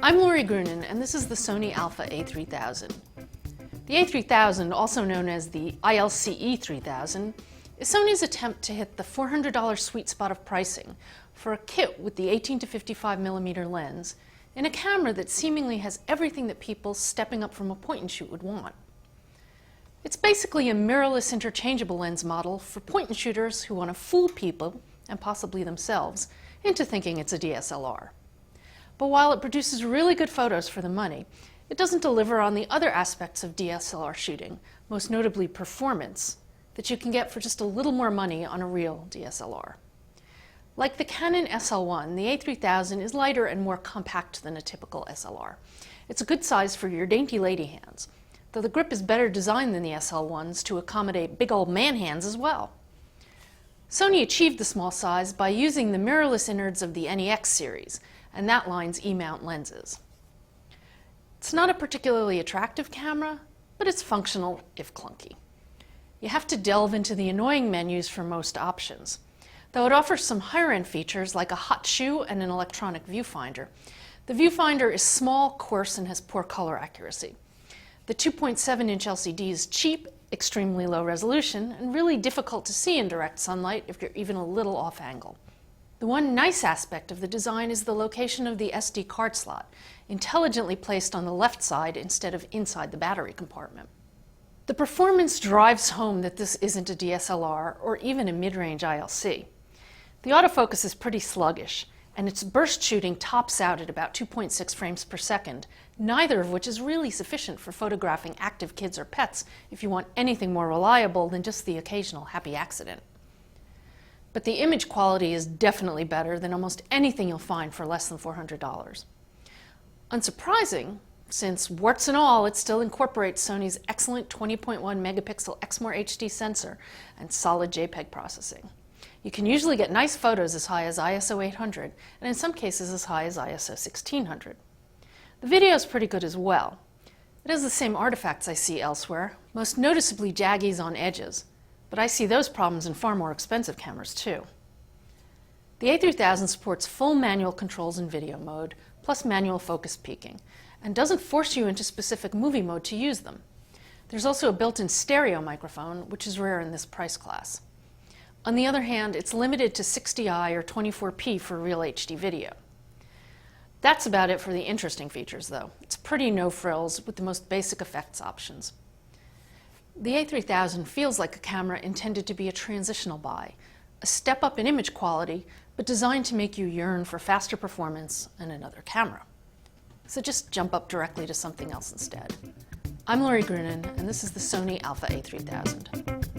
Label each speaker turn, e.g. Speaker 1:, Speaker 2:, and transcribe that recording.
Speaker 1: I'm Lori Grunin, and this is the Sony Alpha A3000. The A3000, also known as the ILCE 3000, is Sony's attempt to hit the $400 sweet spot of pricing for a kit with the 18 to 55mm lens in a camera that seemingly has everything that people stepping up from a point-and-shoot would want. It's basically a mirrorless interchangeable lens model for point-and-shooters who want to fool people, and possibly themselves, into thinking it's a DSLR. But while it produces really good photos for the money, it doesn't deliver on the other aspects of DSLR shooting, most notably performance, that you can get for just a little more money on a real DSLR. Like the Canon SL1, the A3000 is lighter and more compact than a typical SLR. It's a good size for your dainty lady hands, though the grip is better designed than the SL1's to accommodate big old man hands as well. Sony achieved the small size by using the mirrorless innards of the NEX series, and that line's E-mount lenses. It's not a particularly attractive camera, but it's functional if clunky. You have to delve into the annoying menus for most options, though it offers some higher-end features like a hot shoe and an electronic viewfinder. The viewfinder is small, coarse, and has poor color accuracy. The 2.7-inch LCD is cheap, extremely low resolution, and really difficult to see in direct sunlight if you're even a little off angle. The one nice aspect of the design is the location of the SD card slot, intelligently placed on the left side instead of inside the battery compartment. The performance drives home that this isn't a DSLR or even a mid-range ILC. The autofocus is pretty sluggish, and its burst shooting tops out at about 2.6 frames per second, neither of which is really sufficient for photographing active kids or pets if you want anything more reliable than just the occasional happy accident. But the image quality is definitely better than almost anything you'll find for less than $400. Unsurprising, since warts and all, it still incorporates Sony's excellent 20.1 megapixel Exmor HD sensor and solid JPEG processing. You can usually get nice photos as high as ISO 800, and in some cases as high as ISO 1600. The video is pretty good as well. It has the same artifacts I see elsewhere, most noticeably jaggies on edges, but I see those problems in far more expensive cameras too. The A3000 supports full manual controls in video mode, plus manual focus peaking, and doesn't force you into specific movie mode to use them. There's also a built-in stereo microphone, which is rare in this price class. On the other hand, it's limited to 60i or 24p for real HD video. That's about it for the interesting features, though. It's pretty no-frills with the most basic effects options. The A3000 feels like a camera intended to be a transitional buy, a step up in image quality, but designed to make you yearn for faster performance and another camera. So just jump up directly to something else instead. I'm Lori Grunin, and this is the Sony Alpha A3000.